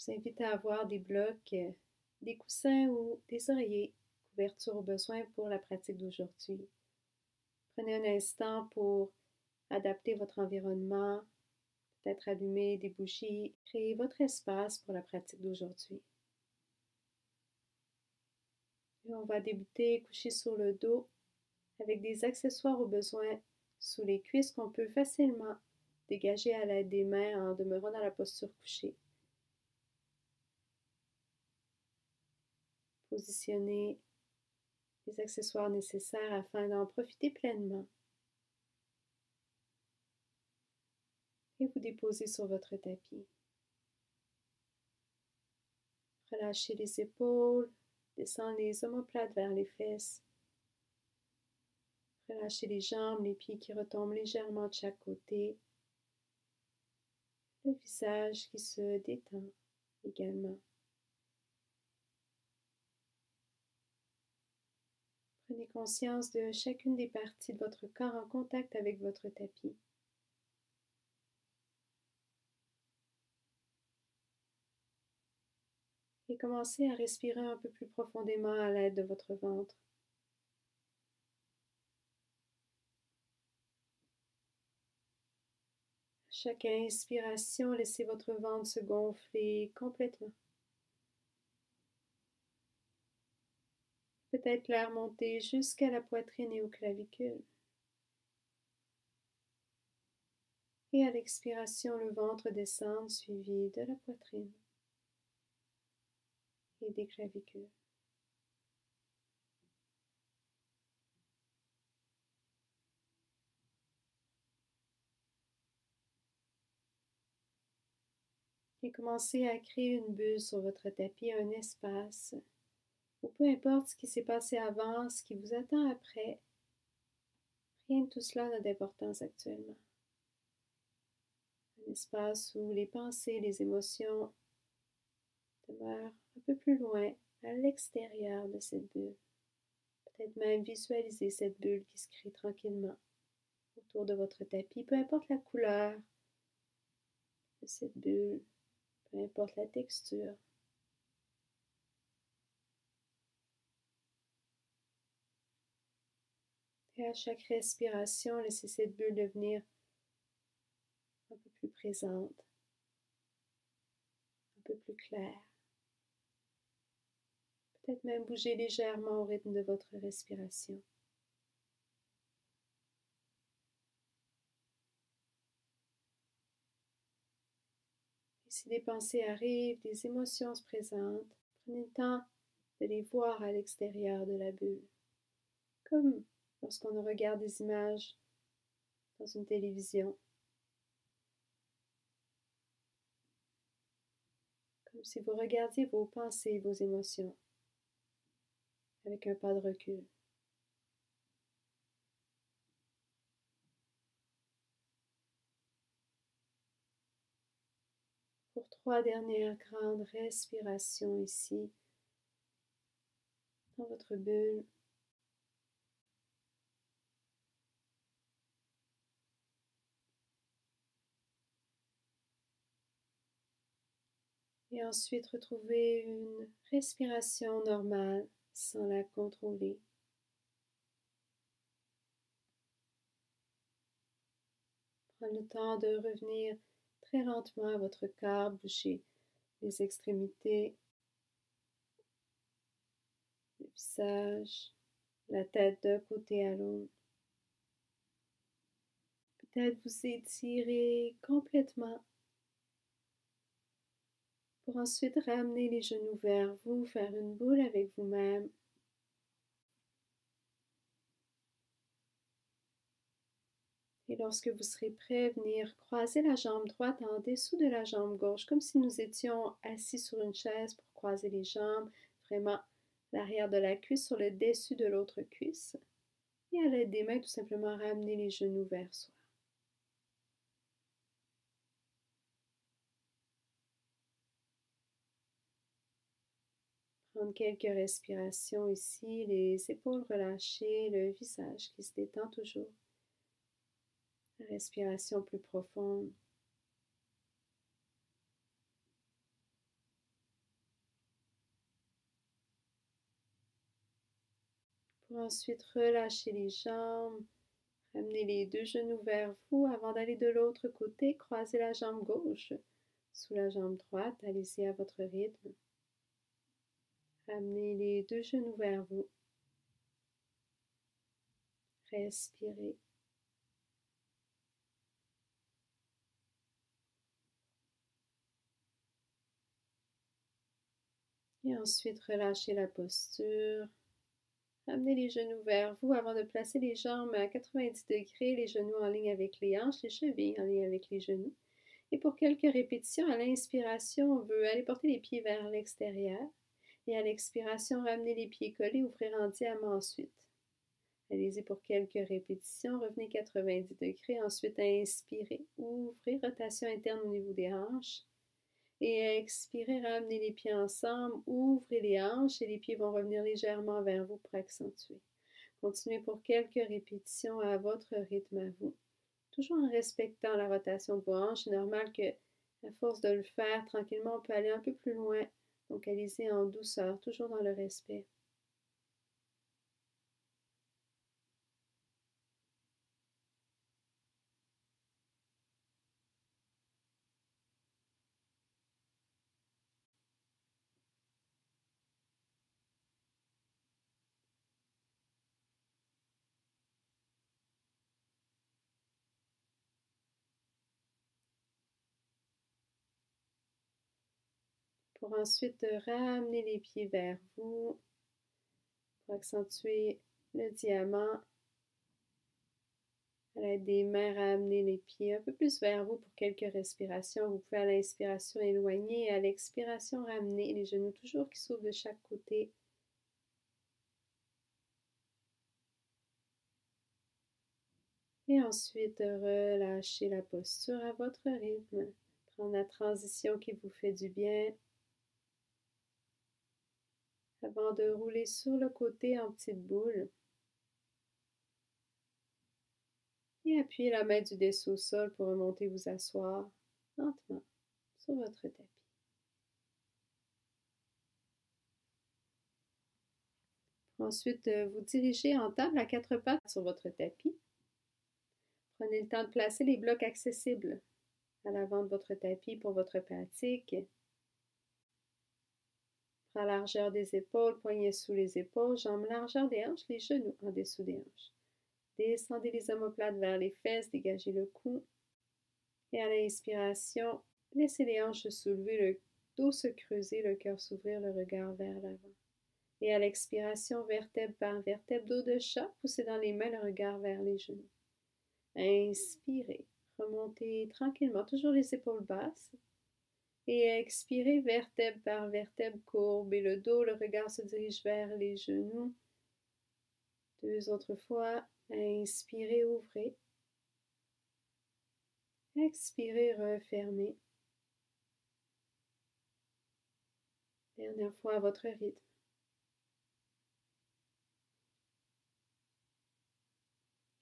Je vous invite à avoir des blocs, des coussins ou des oreillers, couverture au besoin pour la pratique d'aujourd'hui. Prenez un instant pour adapter votre environnement, peut-être allumer des bougies, créer votre espace pour la pratique d'aujourd'hui. Et on va débuter couché sur le dos avec des accessoires au besoin sous les cuisses qu'on peut facilement dégager à l'aide des mains en demeurant dans la posture couchée. Positionnez les accessoires nécessaires afin d'en profiter pleinement. Et vous déposez sur votre tapis. Relâchez les épaules, descendez les omoplates vers les fesses. Relâchez les jambes, les pieds qui retombent légèrement de chaque côté. Le visage qui se détend également. Prenez conscience de chacune des parties de votre corps en contact avec votre tapis. Et commencez à respirer un peu plus profondément à l'aide de votre ventre. Chaque inspiration, laissez votre ventre se gonfler complètement. Peut-être l'air monter jusqu'à la poitrine et aux clavicules. Et à l'expiration, le ventre descend suivi de la poitrine et des clavicules. Et commencez à créer une bulle sur votre tapis, un espace, ou peu importe ce qui s'est passé avant, ce qui vous attend après, rien de tout cela n'a d'importance actuellement. Un espace où les pensées, les émotions demeurent un peu plus loin, à l'extérieur de cette bulle. Peut-être même visualiser cette bulle qui se crée tranquillement autour de votre tapis, peu importe la couleur de cette bulle, peu importe la texture. Et à chaque respiration, laissez cette bulle devenir un peu plus présente, un peu plus claire. Peut-être même bouger légèrement au rythme de votre respiration. Et si des pensées arrivent, des émotions se présentent, prenez le temps de les voir à l'extérieur de la bulle, comme lorsqu'on regarde des images dans une télévision, comme si vous regardiez vos pensées, vos émotions, avec un pas de recul. Pour 3 dernières grandes respirations ici, dans votre bulle. Et ensuite, retrouvez une respiration normale sans la contrôler. Prenez le temps de revenir très lentement à votre corps, bouger les extrémités, le visage, la tête d'un côté à l'autre. Peut-être vous étirer complètement pour ensuite ramener les genoux vers vous, faire une boule avec vous-même. Et lorsque vous serez prêt, venir croiser la jambe droite en dessous de la jambe gauche, comme si nous étions assis sur une chaise pour croiser les jambes, vraiment l'arrière de la cuisse sur le dessus de l'autre cuisse. Et à l'aide des mains, tout simplement ramener les genoux vers soi. Prendre quelques respirations ici, les épaules relâchées, le visage qui se détend toujours. La respiration plus profonde. Ensuite, relâchez les jambes. Ramenez les deux genoux vers vous avant d'aller de l'autre côté. Croisez la jambe gauche sous la jambe droite. Allez-y à votre rythme. Ramenez les deux genoux vers vous. Respirez. Et ensuite, relâchez la posture. Ramenez les genoux vers vous avant de placer les jambes à 90 degrés, les genoux en ligne avec les hanches, les chevilles en ligne avec les genoux. Et pour quelques répétitions, à l'inspiration, on veut aller porter les pieds vers l'extérieur. Et à l'expiration, ramener les pieds collés, ouvrir en diamant ensuite. Allez-y pour quelques répétitions. Revenez 90 degrés. Ensuite, inspirez, ouvrez, rotation interne au niveau des hanches. Et expirez, ramenez les pieds ensemble, ouvrez les hanches et les pieds vont revenir légèrement vers vous pour accentuer. Continuez pour quelques répétitions à votre rythme à vous. Toujours en respectant la rotation de vos hanches. C'est normal que, à force de le faire tranquillement, on peut aller un peu plus loin. Donc, allez-y en douceur, toujours dans le respect. Pour ensuite ramener les pieds vers vous, pour accentuer le diamant. À l'aide des mains, ramenez les pieds un peu plus vers vous pour quelques respirations. Vous pouvez à l'inspiration éloigner et à l'expiration ramener les genoux toujours qui s'ouvrent de chaque côté. Et ensuite, relâchez la posture à votre rythme. Prendre la transition qui vous fait du bien. Avant de rouler sur le côté en petite boule. Et appuyez la main du dessous au sol pour remonter vous asseoir lentement sur votre tapis. Ensuite, vous dirigez en table à quatre pattes sur votre tapis. Prenez le temps de placer les blocs accessibles à l'avant de votre tapis pour votre pratique. Prends la largeur des épaules, poignets sous les épaules, jambes largeur des hanches, les genoux en dessous des hanches. Descendez les omoplates vers les fesses, dégagez le cou. Et à l'inspiration, laissez les hanches se soulever, le dos se creuser, le cœur s'ouvrir, le regard vers l'avant. Et à l'expiration, vertèbre par vertèbre, dos de chat, poussez dans les mains, le regard vers les genoux. Inspirez, remontez tranquillement, toujours les épaules basses. Et expirez, vertèbre par vertèbre, courbez le dos, le regard se dirige vers les genoux. Deux autres fois, inspirez, ouvrez. Expirez, refermez. Dernière fois à votre rythme.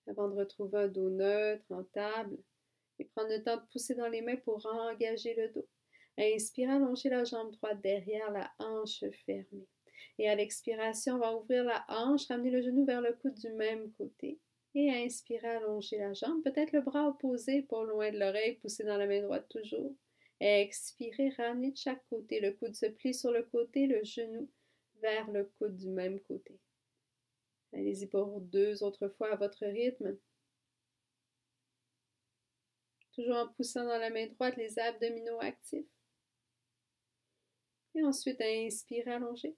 Avant de retrouver un dos neutre en table et prendre le temps de pousser dans les mains pour engager le dos. Inspirez, allongez la jambe droite derrière, la hanche fermée. Et à l'expiration, on va ouvrir la hanche, ramener le genou vers le coude du même côté. Et inspirez, allongez la jambe, peut-être le bras opposé, pas loin de l'oreille, poussez dans la main droite toujours. Expirez, ramenez de chaque côté, le coude se plie sur le côté, le genou vers le coude du même côté. Allez-y pour deux autres fois à votre rythme. Toujours en poussant dans la main droite, les abdominaux actifs. Et ensuite, inspirez, allongez.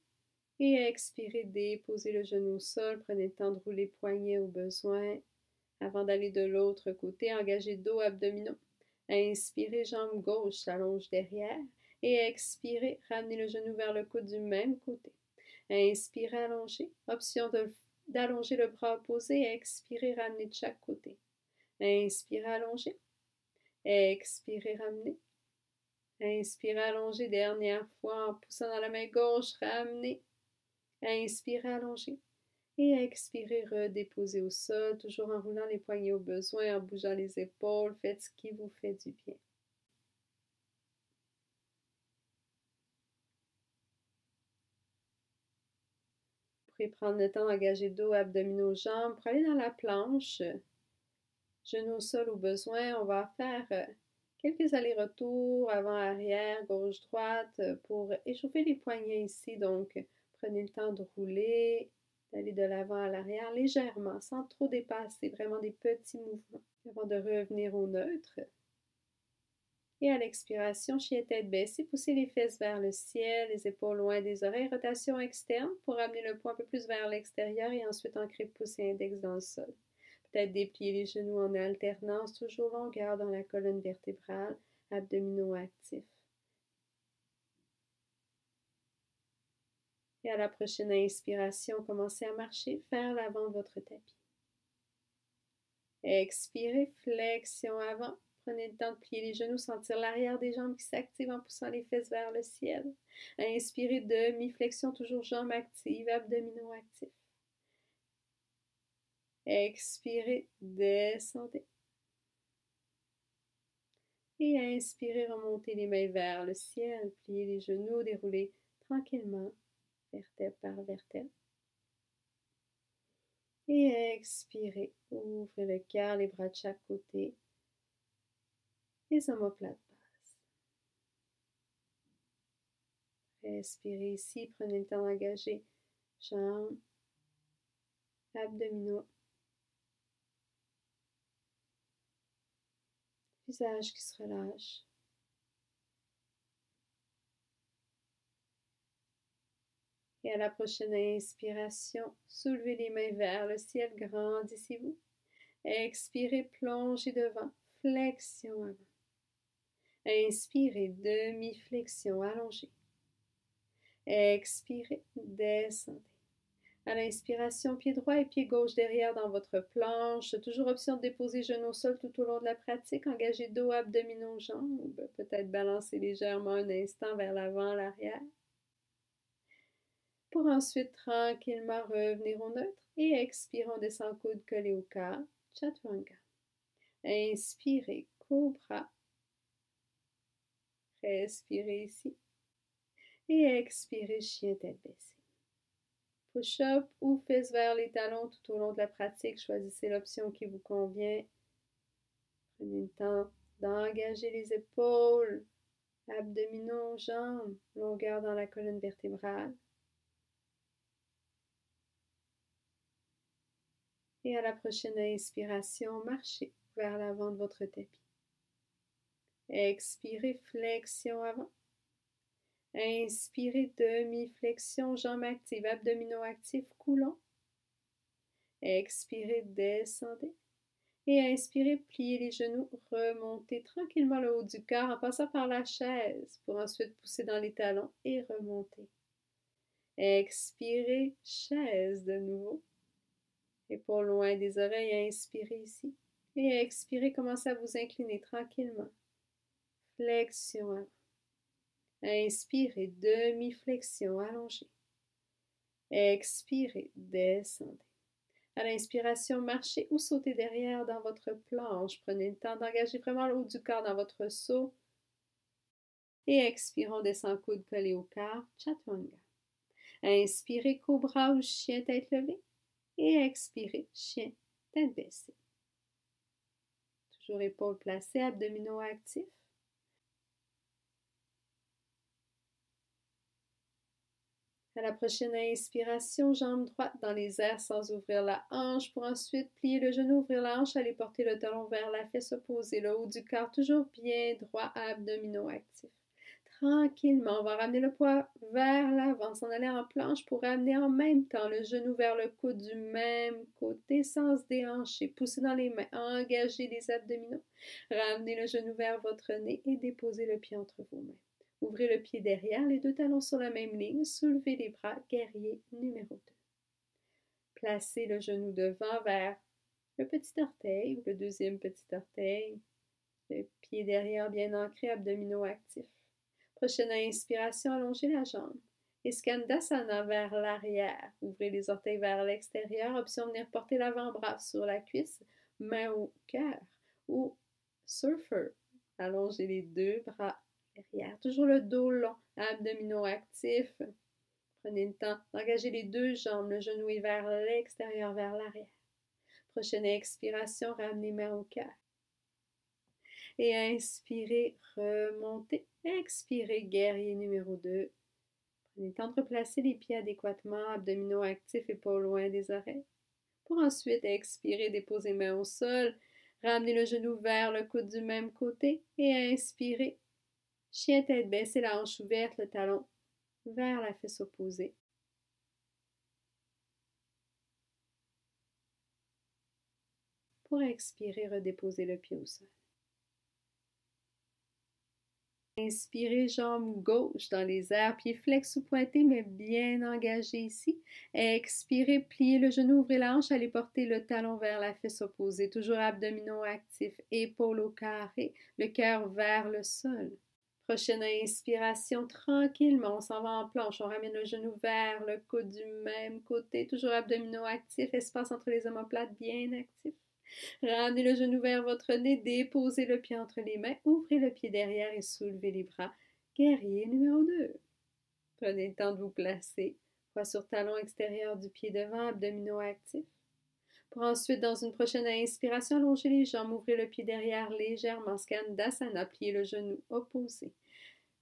Et expirez, déposez le genou au sol. Prenez le temps de rouler poignet au besoin. Avant d'aller de l'autre côté, engagez dos, abdominaux. Inspirez, jambe gauche s'allonge derrière. Et expirez, ramenez le genou vers le coude du même côté. Inspirez, allongez. Option d'allonger le bras opposé. Expirez, ramenez de chaque côté. Inspirez, allongez. Expirez, ramenez. Inspirez, allongez. Dernière fois en poussant dans la main gauche, ramenez. Inspirez, allongez. Et expirez, redéposez au sol, toujours en roulant les poignets au besoin, en bougeant les épaules. Faites ce qui vous fait du bien. pourrez prendre le temps d'engager dos, abdominaux, jambes pour aller dans la planche. Genoux au sol au besoin. On va faire quelques allers-retours avant-arrière, gauche-droite pour échauffer les poignets ici. Donc, prenez le temps de rouler, d'aller de l'avant à l'arrière légèrement, sans trop dépasser, vraiment des petits mouvements avant de revenir au neutre. Et à l'expiration, chien tête baissée, poussez les fesses vers le ciel, les épaules loin des oreilles, rotation externe pour amener le poids un peu plus vers l'extérieur et ensuite ancrer pouce et index dans le sol. Peut-être déplier les genoux en alternance, toujours longueur dans la colonne vertébrale, abdominaux actifs. Et à la prochaine inspiration, commencez à marcher vers l'avant de votre tapis. Expirez, flexion avant. Prenez le temps de plier les genoux, sentir l'arrière des jambes qui s'activent en poussant les fesses vers le ciel. Inspirez, demi-flexion, toujours jambes actives, abdominaux actifs. Expirez, descendez. Et inspirez, remontez les mains vers le ciel, pliez les genoux, déroulez tranquillement, vertèbre par vertèbre. Et expirez, ouvrez le cœur, les bras de chaque côté. Les omoplates basses. Respirez ici, prenez le temps d'engager jambes, abdominaux, visage qui se relâche. Et à la prochaine inspiration, soulevez les mains vers le ciel, grandissez-vous. Expirez, plongez devant, flexion avant. Inspirez, demi-flexion, allongée. Expirez, descendez. À l'inspiration, pied droit et pied gauche derrière dans votre planche. Toujours option de déposer genoux au sol tout au long de la pratique. Engagez dos, abdominaux, jambes. Peut-être balancer légèrement un instant vers l'avant, l'arrière. Pour ensuite tranquillement revenir au neutre. Et expirons, descend coude collé au corps. Chaturanga. Inspirez, cobra. Respirez ici. Et expirez, chien tête baissée. Push-up ou fesses vers les talons tout au long de la pratique. Choisissez l'option qui vous convient. Prenez le temps d'engager les épaules, abdominaux, jambes, longueur dans la colonne vertébrale. Et à la prochaine inspiration, marchez vers l'avant de votre tapis. Expirez, flexion avant. Inspirez, demi-flexion, jambes actives, abdominaux actifs, cou long. Expirez, descendez. Et inspirez, pliez les genoux, remontez tranquillement le haut du corps en passant par la chaise pour ensuite pousser dans les talons et remonter. Expirez, chaise de nouveau. Épaules loin des oreilles, inspirez ici. Et expirez, commencez à vous incliner tranquillement. Flexion avant. Inspirez, demi-flexion allongée. Expirez, descendez. À l'inspiration, marchez ou sautez derrière dans votre planche. Prenez le temps d'engager vraiment le haut du corps dans votre saut. Et expirons, descend coude collé au corps, chaturanga. Inspirez, cobra ou chien tête levée. Et expirez, chien tête baissée. Toujours épaules placées, abdominaux actifs. À la prochaine inspiration, jambe droite dans les airs sans ouvrir la hanche pour ensuite plier le genou, ouvrir la hanche, aller porter le talon vers la fesse opposée, le haut du corps toujours bien droit, abdominaux actifs. Tranquillement, on va ramener le poids vers l'avant, s'en aller en planche pour ramener en même temps le genou vers le coude du même côté sans se déhancher. Poussez dans les mains, engagez les abdominaux, ramenez le genou vers votre nez et déposez le pied entre vos mains. Ouvrez le pied derrière, les deux talons sur la même ligne, soulevez les bras, guerrier numéro 2. Placez le genou devant vers le petit orteil ou le deuxième petit orteil. Le pied derrière bien ancré, abdominaux actifs. Prochaine inspiration, allongez la jambe. Et Skandasana vers l'arrière. Ouvrez les orteils vers l'extérieur. Option de venir porter l'avant-bras sur la cuisse, main au cœur. Ou surfer. Allongez les deux bras derrière. Toujours le dos long, abdominaux actifs. Prenez le temps d'engager les deux jambes, le genou est vers l'extérieur, vers l'arrière. Prochaine expiration, ramenez les mains au cœur. Et inspirez, remontez. Expirez, guerrier numéro 2. Prenez le temps de replacer les pieds adéquatement, abdominaux actifs et pas loin des oreilles. Pour ensuite expirer, déposer les mains au sol. Ramenez le genou vers le coude du même côté et inspirez. Chien tête baissée, la hanche ouverte, le talon vers la fesse opposée. Pour expirer, redéposez le pied au sol. Inspirez, jambe gauche dans les airs, pied flex ou pointé, mais bien engagé ici. Expirez, pliez le genou, ouvrez la hanche, allez porter le talon vers la fesse opposée. Toujours abdominaux actifs, épaules au carré, le cœur vers le sol. Prochaine inspiration, tranquillement, on s'en va en planche. On ramène le genou vers le coude du même côté, toujours abdominaux actifs, espace entre les omoplates bien actif. Ramenez le genou vers votre nez, déposez le pied entre les mains, ouvrez le pied derrière et soulevez les bras. Guerrier numéro 2. Prenez le temps de vous placer, poids sur talon extérieur du pied devant, abdominaux actifs. Pour ensuite, dans une prochaine inspiration, allongez les jambes, ouvrez le pied derrière légèrement, Skandasana, pliez le genou opposé.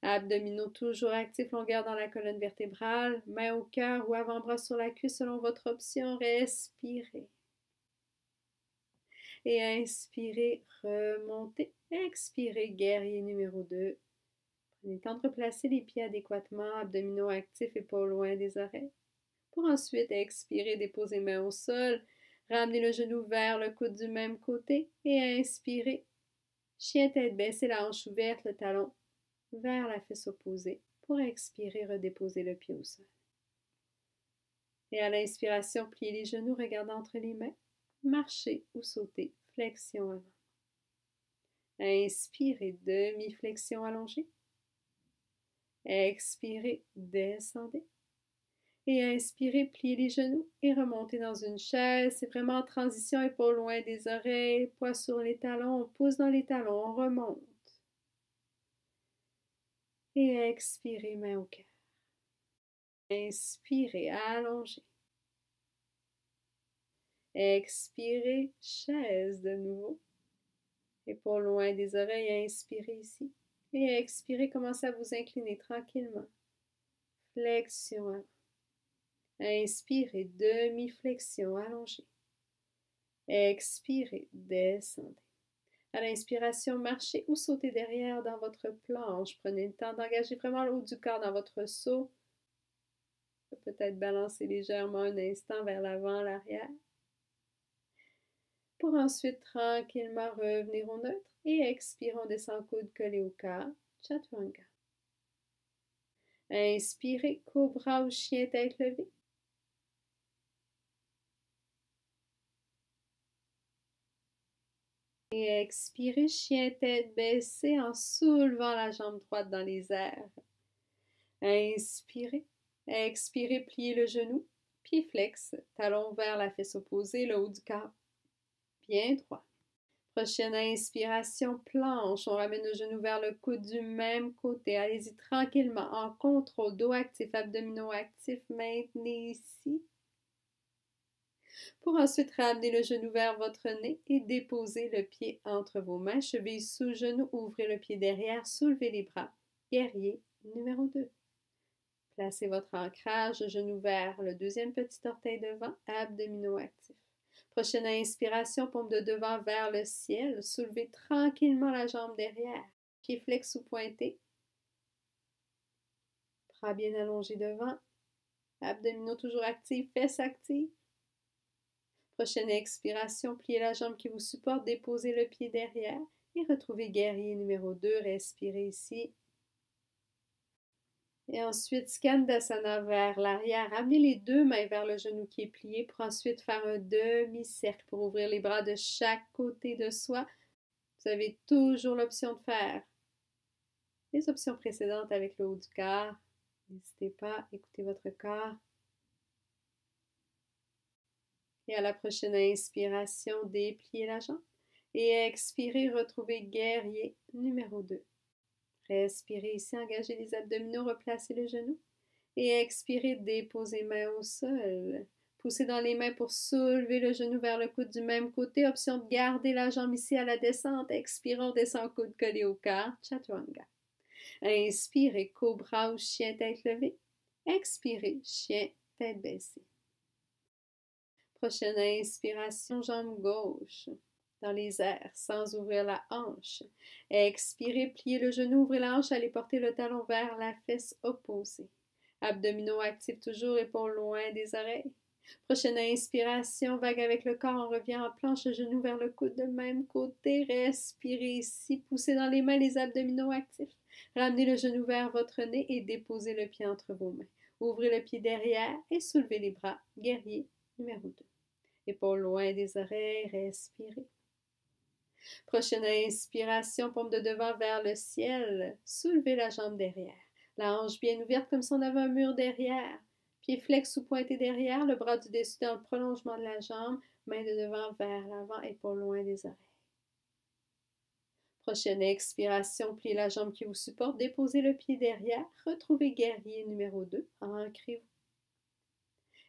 Abdominaux toujours actifs, longueur dans la colonne vertébrale, main au cœur ou avant-bras sur la cuisse selon votre option, respirez. Et inspirez, remontez. Expirez, guerrier numéro 2. Prenez le temps de replacer les pieds adéquatement, abdominaux actifs et pas loin des oreilles. Pour ensuite expirer, déposer les mains au sol. Ramenez le genou vers le coude du même côté et inspirez. Chien tête baissée, la hanche ouverte, le talon vers la fesse opposée. Pour expirer, redéposer le pied au sol. Et à l'inspiration, pliez les genoux, regardez entre les mains. Marchez ou sautez, flexion avant. Inspirez, demi-flexion allongée. Expirez, descendez. Et inspirez, pliez les genoux et remontez dans une chaise. C'est vraiment en transition, épaules loin des oreilles, poids sur les talons. On pousse dans les talons, on remonte. Et expirez, main au cœur. Inspirez, allongez. Expirez, chaise de nouveau. Épaules loin des oreilles, inspirez ici. Et expirez, commencez à vous incliner tranquillement. Flexion avant. Inspirez, demi-flexion allongée. Expirez, descendez. À l'inspiration, marchez ou sautez derrière dans votre planche. Prenez le temps d'engager vraiment le haut du corps dans votre saut. Peut-être balancer légèrement un instant vers l'avant, l'arrière. Pour ensuite tranquillement revenir au neutre et expirons, descend coude collé au corps, Chaturanga. Inspirez, cobra ou chien tête levée. Et expirez, chien tête baissée en soulevant la jambe droite dans les airs. Inspirez. Expirez, pliez le genou, pied flex, talon vers la fesse opposée, le haut du corps bien droit. Prochaine inspiration, planche. On ramène le genou vers le coude du même côté. Allez-y tranquillement, en contrôle, dos actif, abdominaux actifs. Maintenez ici. Pour ensuite ramener le genou vers votre nez et déposer le pied entre vos mains. Cheville sous genou, ouvrez le pied derrière, soulevez les bras. Guerrier numéro 2. Placez votre ancrage, genou vers le deuxième petit orteil devant, abdominaux actifs. Prochaine inspiration, paume de devant vers le ciel. Soulevez tranquillement la jambe derrière. Pied flex ou pointé. Bras bien allongés devant. Abdominaux toujours actifs, fesses actives. Prochaine expiration, pliez la jambe qui vous supporte, déposez le pied derrière et retrouvez guerrier numéro 2. Respirez ici. Et ensuite, Skandasana vers l'arrière. Amenez les deux mains vers le genou qui est plié pour ensuite faire un demi-cercle pour ouvrir les bras de chaque côté de soi. Vous avez toujours l'option de faire les options précédentes avec le haut du corps. N'hésitez pas, écoutez votre corps. Et à la prochaine inspiration, dépliez la jambe. Et expirez, retrouvez guerrier numéro 2. Respirez ici, engagez les abdominaux, replacez le genou. Et expirez, déposez main au sol. Poussez dans les mains pour soulever le genou vers le coude du même côté. Option de garder la jambe ici à la descente. Expirez, on descend coude collé au cœur. Chaturanga. Inspirez, cobra ou chien tête levée. Expirez, chien tête baissée. Prochaine inspiration, jambe gauche dans les airs, sans ouvrir la hanche. Expirez, pliez le genou, ouvrez la hanche, allez porter le talon vers la fesse opposée. Abdominaux actifs toujours, épaules loin des oreilles. Prochaine inspiration, vague avec le corps, on revient en planche, le genou vers le coude de même côté. Respirez ici, poussez dans les mains les abdominaux actifs. Ramenez le genou vers votre nez et déposez le pied entre vos mains. Ouvrez le pied derrière et soulevez les bras. Guerrier numéro 2. Épaules loin des oreilles, respirez. Prochaine inspiration, paume de devant vers le ciel. Soulevez la jambe derrière. La hanche bien ouverte comme si on avait un mur derrière. Pied flex ou pointé derrière, le bras du dessus dans le prolongement de la jambe. Main de devant vers l'avant, épaules loin des oreilles. Prochaine expiration, pliez la jambe qui vous supporte. Déposez le pied derrière. Retrouvez guerrier numéro 2. Ancrez-vous.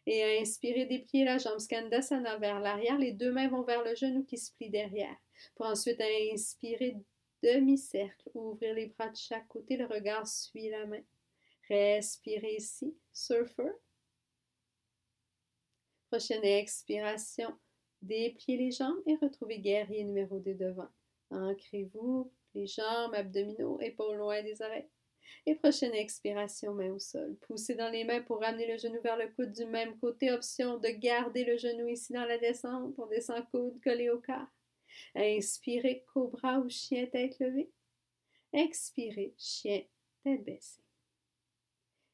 Et inspirez, dépliez la jambe Skandasana vers l'arrière. Les deux mains vont vers le genou qui se plie derrière. Pour ensuite inspirer, demi-cercle. Ouvrir les bras de chaque côté. Le regard suit la main. Respirez ici. Surfer. Prochaine expiration. Dépliez les jambes et retrouvez guerrier numéro 2 devant. Ancrez-vous. Les jambes, abdominaux, épaules loin des oreilles. Et prochaine expiration, main au sol. Poussez dans les mains pour ramener le genou vers le coude du même côté. Option de garder le genou ici dans la descente. On descend coude collé au cœur. Inspirez, cobra ou chien tête levée. Expirez, chien tête baissée.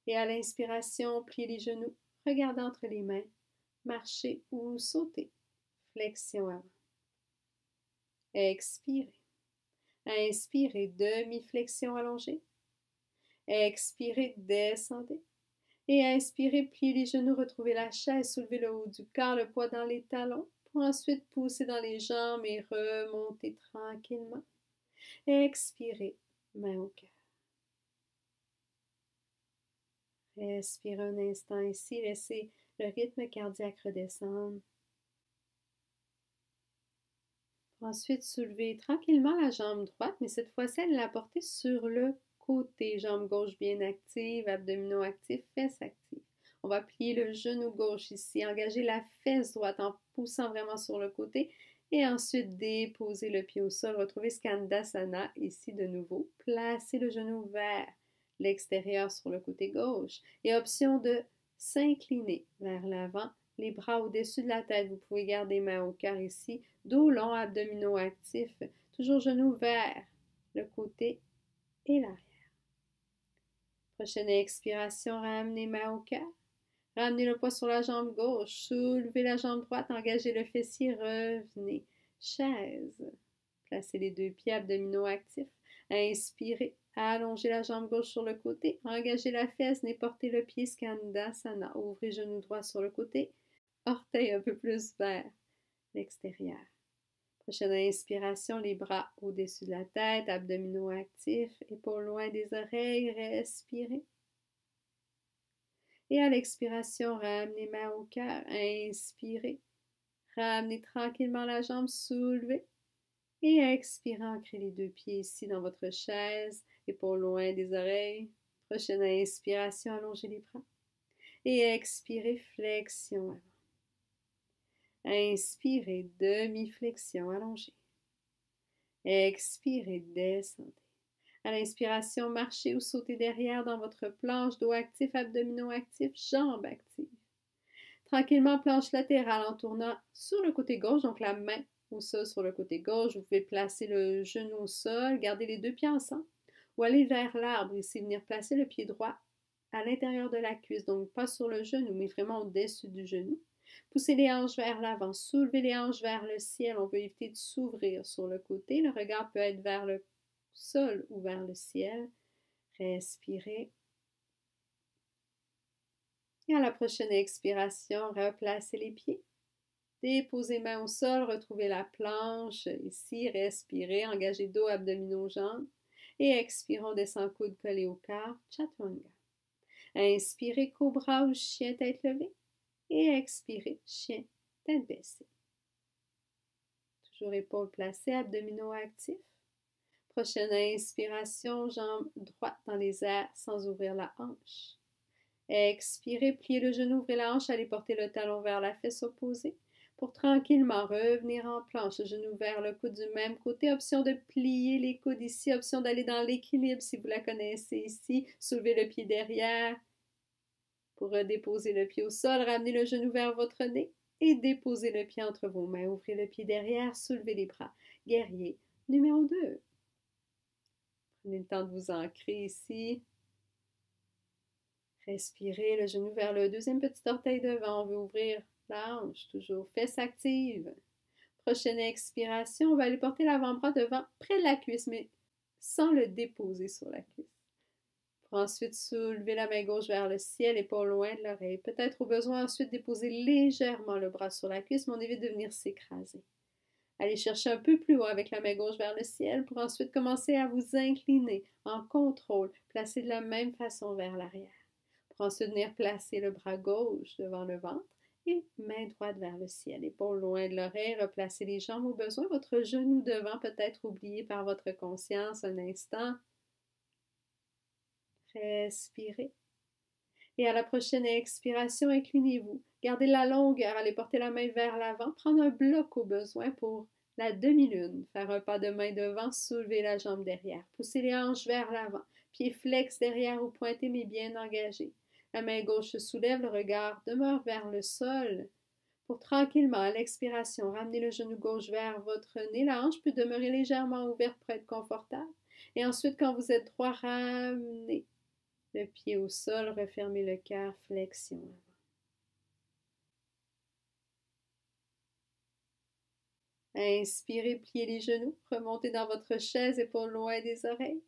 Et à l'inspiration, pliez les genoux. Regardez entre les mains. Marchez ou sautez. Flexion avant. Expirez. Inspirez, demi-flexion allongée. Expirez, descendez. Et inspirez, pliez les genoux, retrouvez la chaise, soulevez le haut du corps, le poids dans les talons. Pour ensuite pousser dans les jambes et remonter tranquillement. Expirez, main au cœur. Respirez un instant ici, laissez le rythme cardiaque redescendre. Ensuite, soulevez tranquillement la jambe droite, mais cette fois-ci, allez la porter sur le côté. Jambe gauche bien active, abdominaux actifs, fesses actives. On va plier le genou gauche ici, engager la fesse droite en poussant vraiment sur le côté et ensuite déposer le pied au sol. Retrouvez Skandasana ici de nouveau. Placez le genou vers l'extérieur sur le côté gauche et option de s'incliner vers l'avant. Les bras au-dessus de la tête, vous pouvez garder main au cœur ici, dos long, abdominaux actifs, toujours genoux vers le côté et l'arrière. Prochaine expiration, ramenez main au cœur. Ramenez le poids sur la jambe gauche, soulevez la jambe droite, engagez le fessier, revenez. Chaise. Placez les deux pieds, abdominaux actifs. Inspirez, allongez la jambe gauche sur le côté, engagez la fesse, portez le pied Skandasana. Ouvrez genou droit sur le côté, orteil un peu plus vers l'extérieur. Prochaine inspiration, les bras au-dessus de la tête, abdominaux actifs, épaules loin des oreilles, respirez. Et à l'expiration, ramenez main au cœur, inspirez. Ramenez tranquillement la jambe, soulevez. Et expirez, ancrez les deux pieds ici dans votre chaise, épaules loin des oreilles. Prochaine inspiration, allongez les bras. Et expirez, flexion avant. Inspirez, demi-flexion allongée. Expirez, descendez. À l'inspiration, marchez ou sautez derrière dans votre planche, dos actif, abdominaux actifs, jambes actives. Tranquillement, planche latérale en tournant sur le côté gauche, donc la main au sol sur le côté gauche. Vous pouvez placer le genou au sol, garder les deux pieds ensemble ou aller vers l'arbre ici, venir placer le pied droit à l'intérieur de la cuisse, donc pas sur le genou, mais vraiment au-dessus du genou. Poussez les hanches vers l'avant, soulevez les hanches vers le ciel. On veut éviter de s'ouvrir sur le côté. Le regard peut être vers le sol ou vers le ciel. Respirez. Et à la prochaine expiration, replacez les pieds. Déposez main au sol, retrouvez la planche. Ici, respirez, engagez dos, abdominaux, jambes. Et expirons, descend coude collé au cœur. Chaturanga. Inspirez, cobra ou chien tête levée. Et expirez, chien tête baissée. Toujours épaules placées, abdominaux actifs. Prochaine inspiration, jambes droites dans les airs sans ouvrir la hanche. Expirez, pliez le genou, ouvrez la hanche, allez porter le talon vers la fesse opposée. Pour tranquillement revenir en planche, genou vers le coude du même côté. Option de plier les coudes ici, option d'aller dans l'équilibre si vous la connaissez ici. Soulevez le pied derrière. Pour redéposer le pied au sol, ramenez le genou vers votre nez et déposez le pied entre vos mains. Ouvrez le pied derrière, soulevez les bras. Guerrier numéro 2. Prenez le temps de vous ancrer ici. Respirez, le genou vers le deuxième petit orteil devant. On veut ouvrir la hanche, toujours. Fesses actives. Prochaine expiration, on va aller porter l'avant-bras devant, près de la cuisse, mais sans le déposer sur la cuisse. Pour ensuite soulever la main gauche vers le ciel et pas loin de l'oreille. Peut-être au besoin ensuite déposer légèrement le bras sur la cuisse, mais on évite de venir s'écraser. Allez chercher un peu plus haut avec la main gauche vers le ciel pour ensuite commencer à vous incliner en contrôle, placé de la même façon vers l'arrière. Pour ensuite venir placer le bras gauche devant le ventre et main droite vers le ciel. Épaule loin de l'oreille, replacez les jambes au besoin. Votre genou devant peut être oublié par votre conscience un instant. Respirez. Et à la prochaine expiration, inclinez-vous. Gardez la longueur, allez porter la main vers l'avant, prendre un bloc au besoin pour la demi-lune. Faire un pas de main devant, soulever la jambe derrière. Poussez les hanches vers l'avant. Pieds flex derrière ou pointés mais bien engagés. La main gauche se soulève, le regard demeure vers le sol. Pour tranquillement, à l'expiration, ramenez le genou gauche vers votre nez. La hanche peut demeurer légèrement ouverte pour être confortable. Et ensuite, quand vous êtes droit, ramenez le pied au sol, refermez le cœur, flexion avant. Inspirez, pliez les genoux, remontez dans votre chaise, épaules loin des oreilles.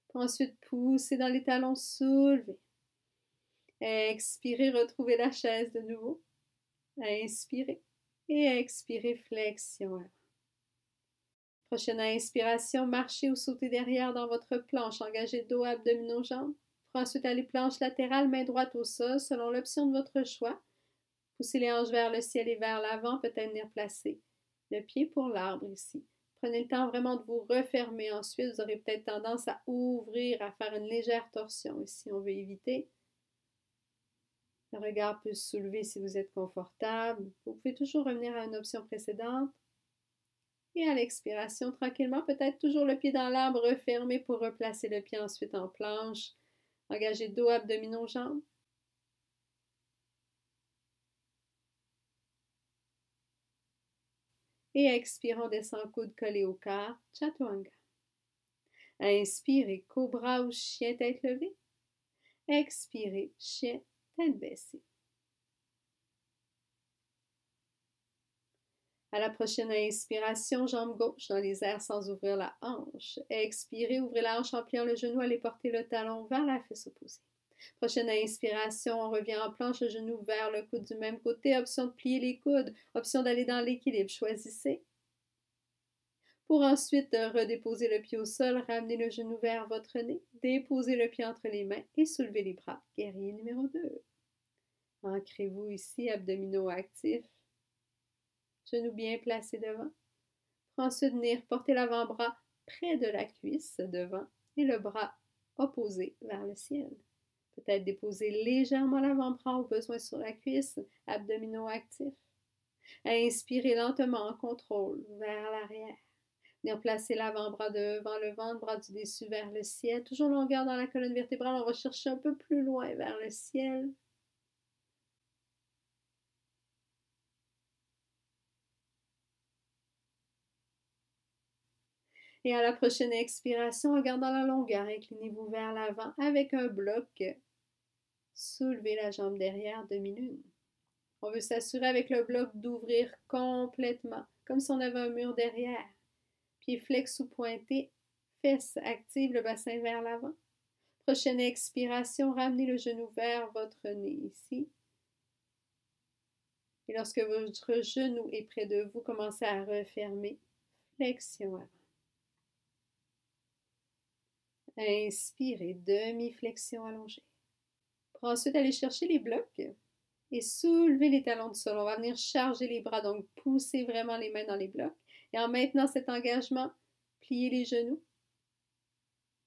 Pour ensuite poussez dans les talons, soulevez. Expirez, retrouvez la chaise de nouveau. Inspirez et expirez, flexion avant. Prochaine inspiration, marchez ou sautez derrière dans votre planche, engagez dos, abdominaux, jambes. Pour ensuite aller planche latérale, main droite au sol, selon l'option de votre choix. Poussez les hanches vers le ciel et vers l'avant, peut-être venir placer le pied pour l'arbre ici. Prenez le temps vraiment de vous refermer ensuite. Vous aurez peut-être tendance à ouvrir, à faire une légère torsion ici. On veut éviter. Le regard peut se soulever si vous êtes confortable. Vous pouvez toujours revenir à une option précédente. Et à l'expiration, tranquillement, peut-être toujours le pied dans l'arbre, refermé pour replacer le pied ensuite en planche. Engagez dos, abdominaux, jambes. Et expirons, descend coude collé au corps, Chaturanga. Inspirez, cobra ou chien tête levée. Expirez, chien tête baissée. À la prochaine inspiration, jambe gauche dans les airs sans ouvrir la hanche. Expirez, ouvrez la hanche en pliant le genou, allez porter le talon vers la fesse opposée. Prochaine inspiration, on revient en planche, le genou vers le coude du même côté. Option de plier les coudes, option d'aller dans l'équilibre. Choisissez. Pour ensuite redéposer le pied au sol, ramenez le genou vers votre nez, déposez le pied entre les mains et soulevez les bras. Guerrier numéro 2. Ancrez-vous ici, abdominaux actifs. Genoux bien placés devant. Pour ensuite venir porter l'avant-bras près de la cuisse devant et le bras opposé vers le ciel. Peut-être déposer légèrement l'avant-bras au besoin sur la cuisse, abdominaux actifs. Inspirez lentement en contrôle vers l'arrière. Venir placer l'avant-bras devant le ventre, bras du dessus vers le ciel. Toujours longueur dans la colonne vertébrale, on va chercher un peu plus loin vers le ciel. Et à la prochaine expiration, en gardant la longueur, inclinez-vous vers l'avant avec un bloc. Soulevez la jambe derrière, demi-lune. On veut s'assurer avec le bloc d'ouvrir complètement, comme si on avait un mur derrière. Pieds flex ou pointés, fesses actives, le bassin vers l'avant. Prochaine expiration, ramenez le genou vers votre nez ici. Et lorsque votre genou est près de vous, commencez à refermer. Flexion avant. Inspirez, demi-flexion allongée. Pour ensuite aller chercher les blocs et soulever les talons du sol. On va venir charger les bras, donc pousser vraiment les mains dans les blocs. Et en maintenant cet engagement, pliez les genoux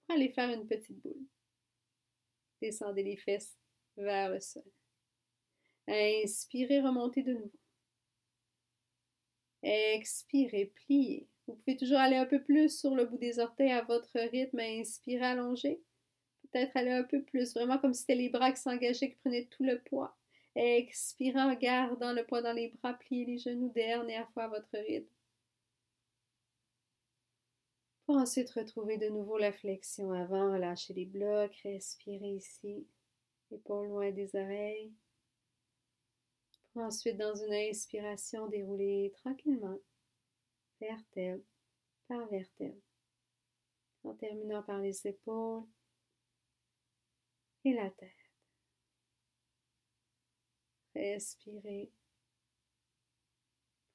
pour aller faire une petite boule. Descendez les fesses vers le sol. Inspirez, remontez de nouveau. Expirez, pliez. Vous pouvez toujours aller un peu plus sur le bout des orteils à votre rythme. Inspirez, allongez. Peut-être aller un peu plus, vraiment comme si c'était les bras qui s'engageaient, qui prenaient tout le poids. Expirez en gardant le poids dans les bras, pliez les genoux dernière fois à votre rythme. Pour ensuite retrouver de nouveau la flexion avant, relâchez les blocs, respirez ici, épaules loin des oreilles. Pour ensuite, dans une inspiration, dérouler tranquillement, vertèbre par vertèbre, en terminant par les épaules et la tête. Respirez.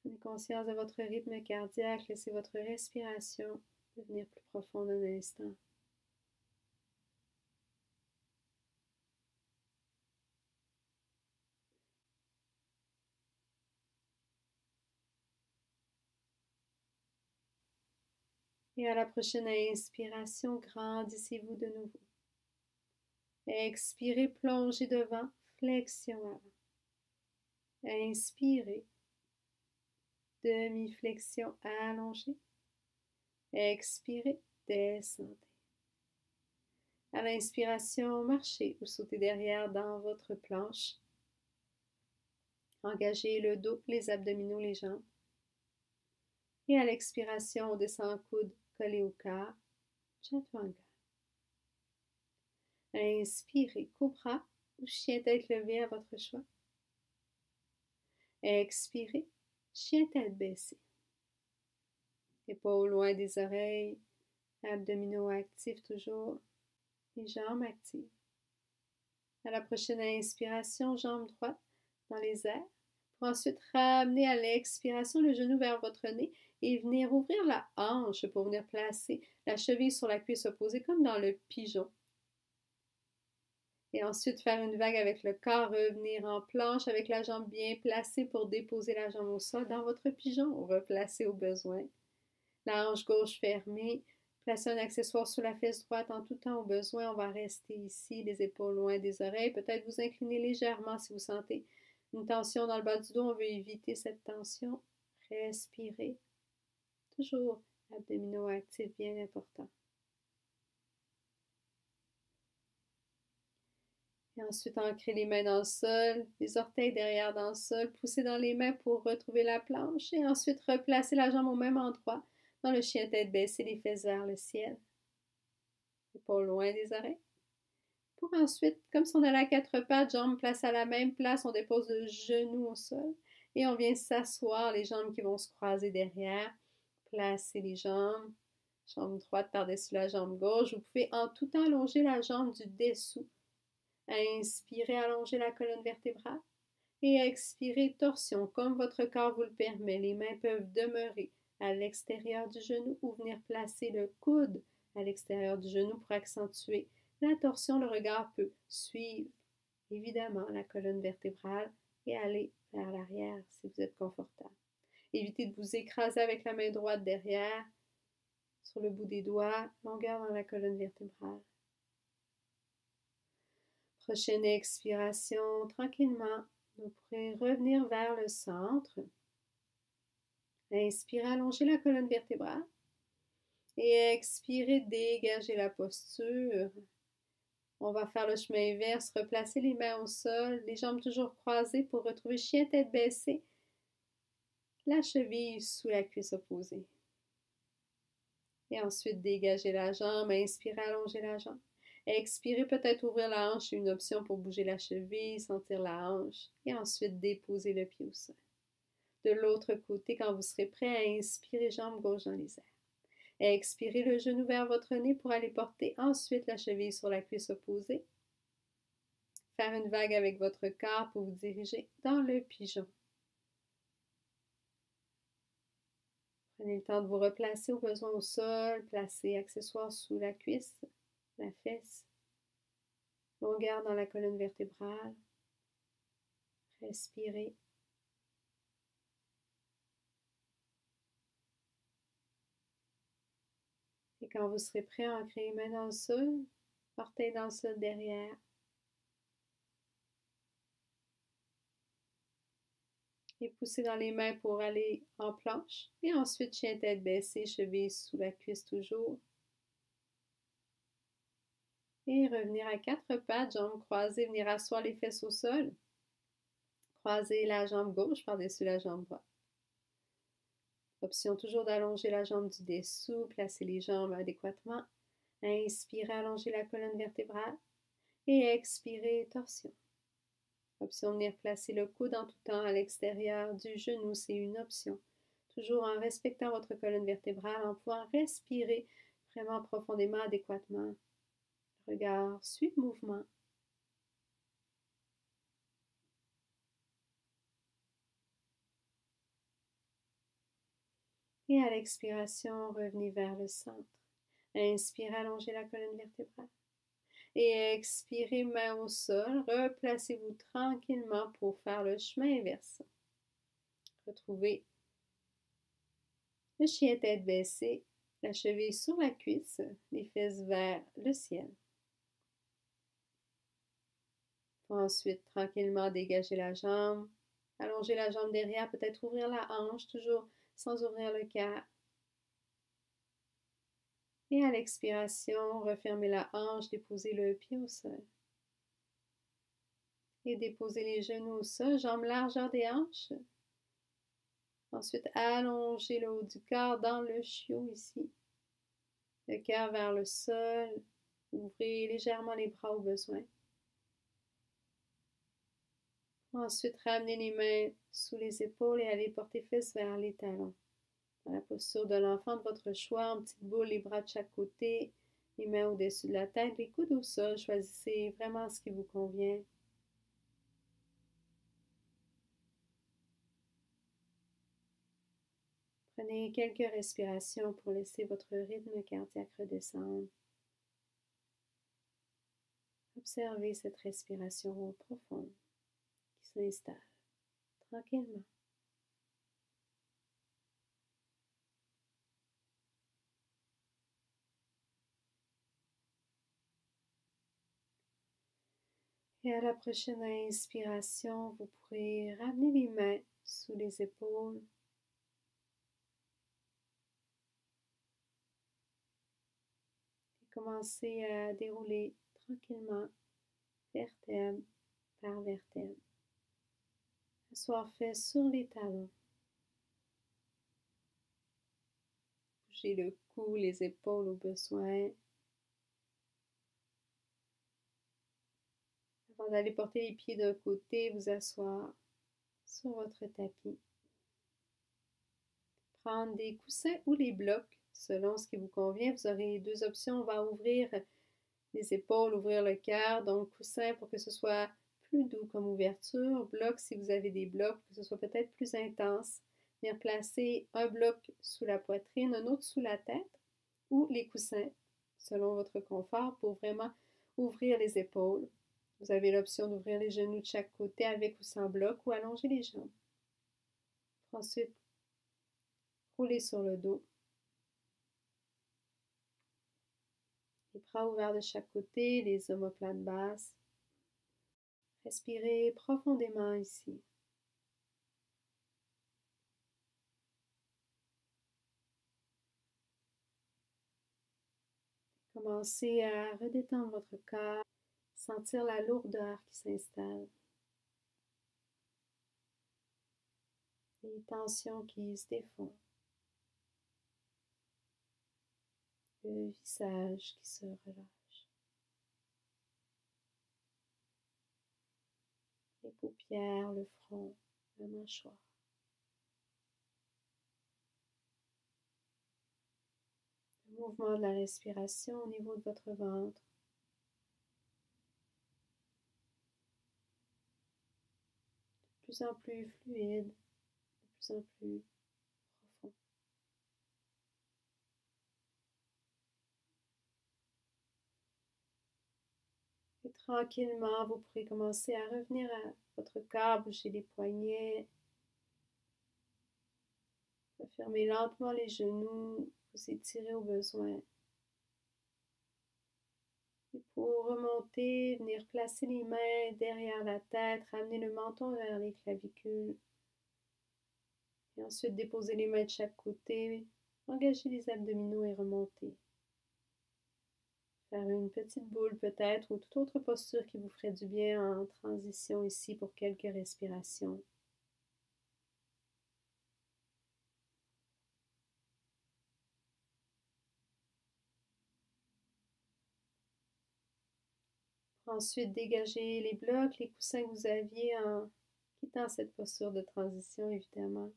Prenez conscience de votre rythme cardiaque. Laissez votre respiration devenir plus profonde un instant. Et à la prochaine inspiration, grandissez-vous de nouveau. Expirez, plongez devant, flexion avant. Inspirez, demi-flexion allongée. Expirez, descendez. À l'inspiration, marchez ou sautez derrière dans votre planche. Engagez le dos, les abdominaux, les jambes. Et à l'expiration, on descend coude collé au corps. Chaturanga. Inspirez, cobra ou chien tête levée à votre choix. Expirez, chien tête baissée. Épaules loin des oreilles, abdominaux actifs toujours, les jambes actives. À la prochaine inspiration, jambe droite dans les airs. Pour ensuite ramener à l'expiration le genou vers votre nez et venir ouvrir la hanche pour venir placer la cheville sur la cuisse opposée comme dans le pigeon. Et ensuite faire une vague avec le corps, revenir en planche avec la jambe bien placée pour déposer la jambe au sol dans votre pigeon, replacer au besoin. La hanche gauche fermée, placez un accessoire sous la fesse droite en tout temps au besoin. On va rester ici, les épaules loin des oreilles. Peut-être vous incliner légèrement si vous sentez une tension dans le bas du dos. On veut éviter cette tension. Respirez. Toujours abdominaux actifs, bien important. Et ensuite, ancrez les mains dans le sol, les orteils derrière dans le sol, poussez dans les mains pour retrouver la planche et ensuite replacez la jambe au même endroit dans le chien tête baissée, les fesses vers le ciel. Épaules loin des oreilles. Pour ensuite, comme si on allait à quatre pattes, jambes placées à la même place, on dépose le genou au sol et on vient s'asseoir, les jambes qui vont se croiser derrière. Placez les jambes, jambe droite par-dessus la jambe gauche. Vous pouvez en tout temps allonger la jambe du dessous. Inspirez, allongez la colonne vertébrale et expirez, torsion, comme votre corps vous le permet. Les mains peuvent demeurer à l'extérieur du genou ou venir placer le coude à l'extérieur du genou pour accentuer la torsion. Le regard peut suivre évidemment la colonne vertébrale et aller vers l'arrière si vous êtes confortable. Évitez de vous écraser avec la main droite derrière, sur le bout des doigts, longueur dans la colonne vertébrale. Prochaine expiration, tranquillement, vous pourrez revenir vers le centre. Inspirez, allongez la colonne vertébrale. Et expirez, dégagez la posture. On va faire le chemin inverse, replacer les mains au sol, les jambes toujours croisées pour retrouver chien tête baissée. La cheville sous la cuisse opposée. Et ensuite, dégagez la jambe, inspirez, allongez la jambe. Expirez, peut-être ouvrir la hanche, c'est une option pour bouger la cheville, sentir la hanche. Et ensuite, déposer le pied au sol. De l'autre côté, quand vous serez prêt à inspirer, jambe gauche dans les airs. Expirez le genou vers votre nez pour aller porter ensuite la cheville sur la cuisse opposée. Faire une vague avec votre corps pour vous diriger dans le pigeon. Prenez le temps de vous replacer au besoin au sol, placez accessoires sous la cuisse. la fesse, longueur dans la colonne vertébrale. Respirez. Et quand vous serez prêt, ancrez les mains dans le sol, orteils dans le sol derrière. Et poussez dans les mains pour aller en planche. Et ensuite, chien tête baissée, cheville sous la cuisse toujours. Et revenir à quatre pattes, jambes croisées, venir asseoir les fesses au sol. Croisez la jambe gauche par-dessus la jambe droite. Option toujours d'allonger la jambe du dessous, placer les jambes adéquatement. Inspirez, allongez la colonne vertébrale. Et expirez, torsion. Option de venir placer le coude en tout temps à l'extérieur du genou, c'est une option. Toujours en respectant votre colonne vertébrale, en pouvant respirer vraiment profondément, adéquatement. Regard suit le mouvement. Et à l'expiration, revenez vers le centre. Inspirez, allongez la colonne vertébrale. Et expirez, main au sol. Replacez-vous tranquillement pour faire le chemin inverse. Retrouvez le chien tête baissée, la cheville sur la cuisse, les fesses vers le ciel. Ensuite, tranquillement dégager la jambe, allonger la jambe derrière, peut-être ouvrir la hanche, toujours sans ouvrir le cœur. Et à l'expiration, refermez la hanche, déposez le pied au sol. Et déposez les genoux au sol, jambes largeur des hanches. Ensuite, allongez le haut du corps dans le chiot ici. Le cœur vers le sol. Ouvrez légèrement les bras au besoin. Ensuite, ramenez les mains sous les épaules et allez porter fesses vers les talons. Dans la posture de l'enfant de votre choix, en petite boule, les bras de chaque côté, les mains au-dessus de la tête, les coudes au sol. Choisissez vraiment ce qui vous convient. Prenez quelques respirations pour laisser votre rythme cardiaque redescendre. Observez cette respiration profonde qui s'installe tranquillement. Et à la prochaine inspiration, vous pourrez ramener les mains sous les épaules. Et commencer à dérouler tranquillement, vertèbre par vertèbre. Asseoir fesses sur les talons. Bougez le cou, les épaules au besoin. Avant d'aller porter les pieds d'un côté, vous asseoir sur votre tapis. Prendre des coussins ou les blocs selon ce qui vous convient. Vous aurez deux options. On va ouvrir les épaules, ouvrir le cœur. Donc, coussin pour que ce soit plus doux comme ouverture. Bloc si vous avez des blocs, pour que ce soit peut-être plus intense. Venir placer un bloc sous la poitrine, un autre sous la tête ou les coussins selon votre confort pour vraiment ouvrir les épaules. Vous avez l'option d'ouvrir les genoux de chaque côté avec ou sans bloc ou allonger les jambes. Ensuite, rouler sur le dos. Les bras ouverts de chaque côté, les omoplates basses. Respirez profondément ici. Commencez à redétendre votre corps, sentir la lourdeur qui s'installe. Les tensions qui se défont. Le visage qui se relâche. Les paupières, le front, la mâchoire. Le mouvement de la respiration au niveau de votre ventre. De plus en plus fluide, de plus en plus profond. Tranquillement, vous pourrez commencer à revenir à votre corps, bouger les poignets, fermer lentement les genoux, vous étirer au besoin. Et pour remonter, venir placer les mains derrière la tête, ramener le menton vers les clavicules. Et ensuite déposer les mains de chaque côté, engager les abdominaux et remonter. Faire une petite boule peut-être ou toute autre posture qui vous ferait du bien en transition ici pour quelques respirations. Ensuite, dégagez les blocs, les coussins que vous aviez en quittant cette posture de transition, évidemment.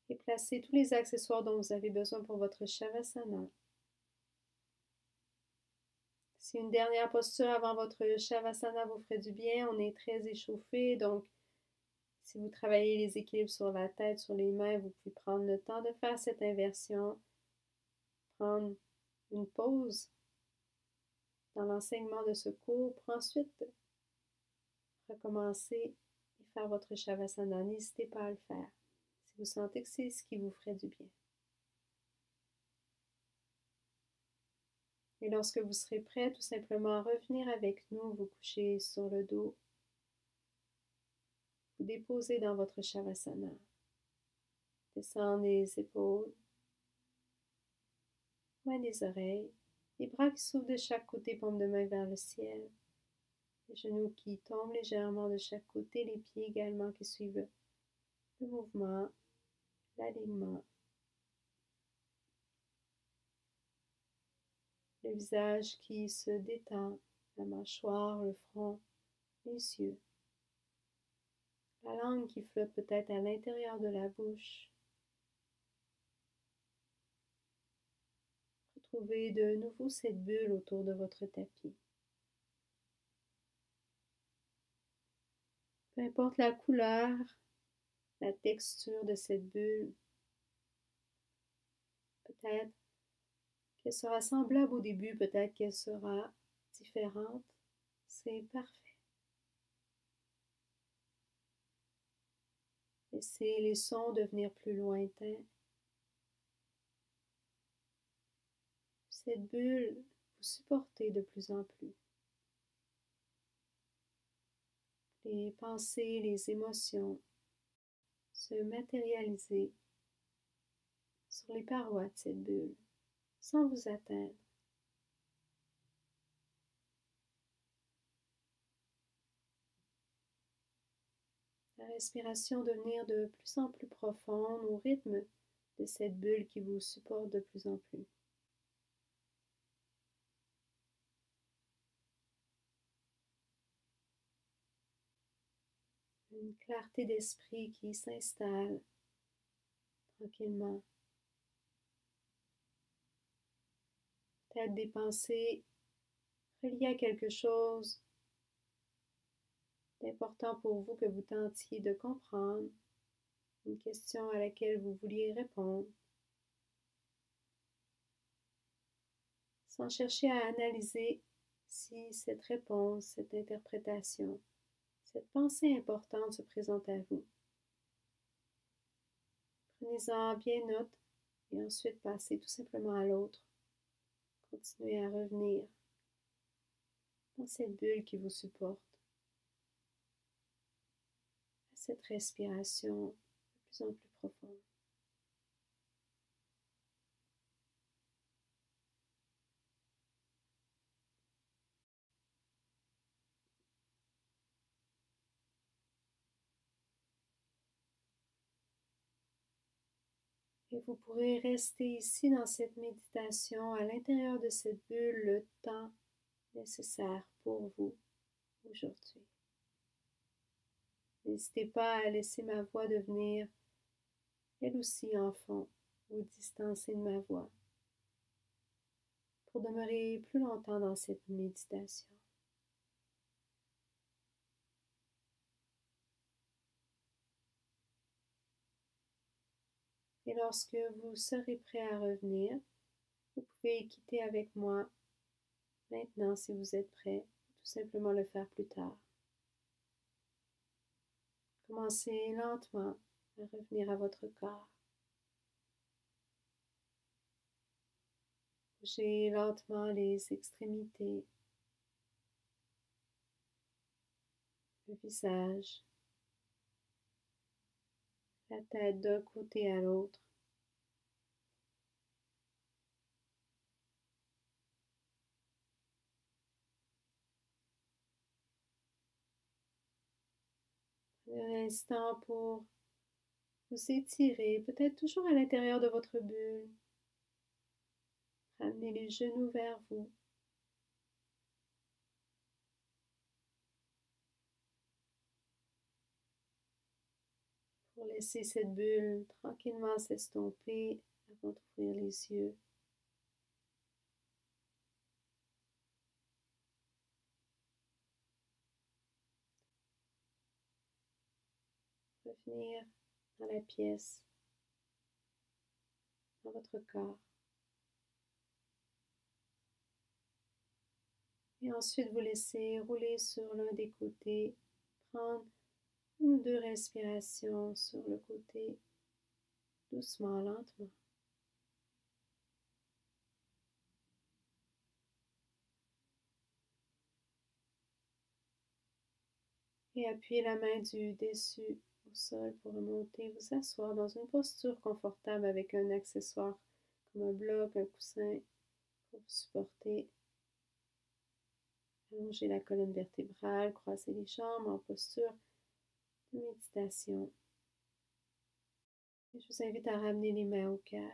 Et placez tous les accessoires dont vous avez besoin pour votre Shavasana. Si une dernière posture avant votre Shavasana vous ferait du bien, on est très échauffé, donc si vous travaillez les équilibres sur la tête, sur les mains, vous pouvez prendre le temps de faire cette inversion, prendre une pause dans l'enseignement de ce cours, pour ensuite recommencer et faire votre Shavasana. N'hésitez pas à le faire si vous sentez que c'est ce qui vous ferait du bien. Et lorsque vous serez prêt, tout simplement revenir avec nous, vous coucher sur le dos, vous déposer dans votre Shavasana. Descendre les épaules, loin des oreilles, les bras qui s'ouvrent de chaque côté, paume de main vers le ciel, les genoux qui tombent légèrement de chaque côté, les pieds également qui suivent le mouvement, l'alignement. Le visage qui se détend, la mâchoire, le front, les yeux. La langue qui flotte peut-être à l'intérieur de la bouche. Retrouvez de nouveau cette bulle autour de votre tapis. Peu importe la couleur, la texture de cette bulle, peut-être qu'elle sera semblable au début, peut-être qu'elle sera différente. C'est parfait. Laissez les sons devenir plus lointains. Cette bulle, vous supportez de plus en plus. Les pensées, les émotions se matérialiser sur les parois de cette bulle, sans vous atteindre. La respiration devenir de plus en plus profonde au rythme de cette bulle qui vous supporte de plus en plus. Une clarté d'esprit qui s'installe tranquillement. Peut-être des pensées reliées à quelque chose d'important pour vous que vous tentiez de comprendre, une question à laquelle vous vouliez répondre, sans chercher à analyser si cette réponse, cette interprétation, cette pensée importante se présente à vous. Prenez-en bien note et ensuite passez tout simplement à l'autre. Continuez à revenir dans cette bulle qui vous supporte, à cette respiration de plus en plus profonde. Et vous pourrez rester ici dans cette méditation, à l'intérieur de cette bulle, le temps nécessaire pour vous aujourd'hui. N'hésitez pas à laisser ma voix devenir, elle aussi en fond, vous distancer de ma voix, pour demeurer plus longtemps dans cette méditation. Et lorsque vous serez prêt à revenir, vous pouvez quitter avec moi maintenant si vous êtes prêt, tout simplement le faire plus tard. Commencez lentement à revenir à votre corps. Bougez lentement les extrémités, le visage, la tête d'un côté à l'autre. Un instant pour vous étirer, peut-être toujours à l'intérieur de votre bulle. Ramenez les genoux vers vous. Pour laisser cette bulle tranquillement s'estomper avant d'ouvrir les yeux. Revenir dans la pièce, dans votre corps. Et ensuite, vous laissez rouler sur l'un des côtés, prendre une ou deux respirations sur le côté, doucement, lentement. Et appuyez la main du dessus au sol pour remonter, vous asseoir dans une posture confortable avec un accessoire comme un bloc, un coussin pour vous supporter. Allongez la colonne vertébrale, croisez les jambes en posture de méditation. Et je vous invite à ramener les mains au cœur.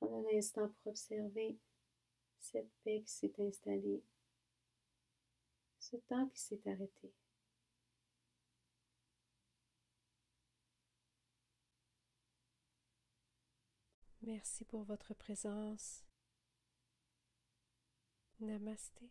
Prendre un instant pour observer cette paix qui s'est installée, ce temps qui s'est arrêté. Merci pour votre présence. Namasté.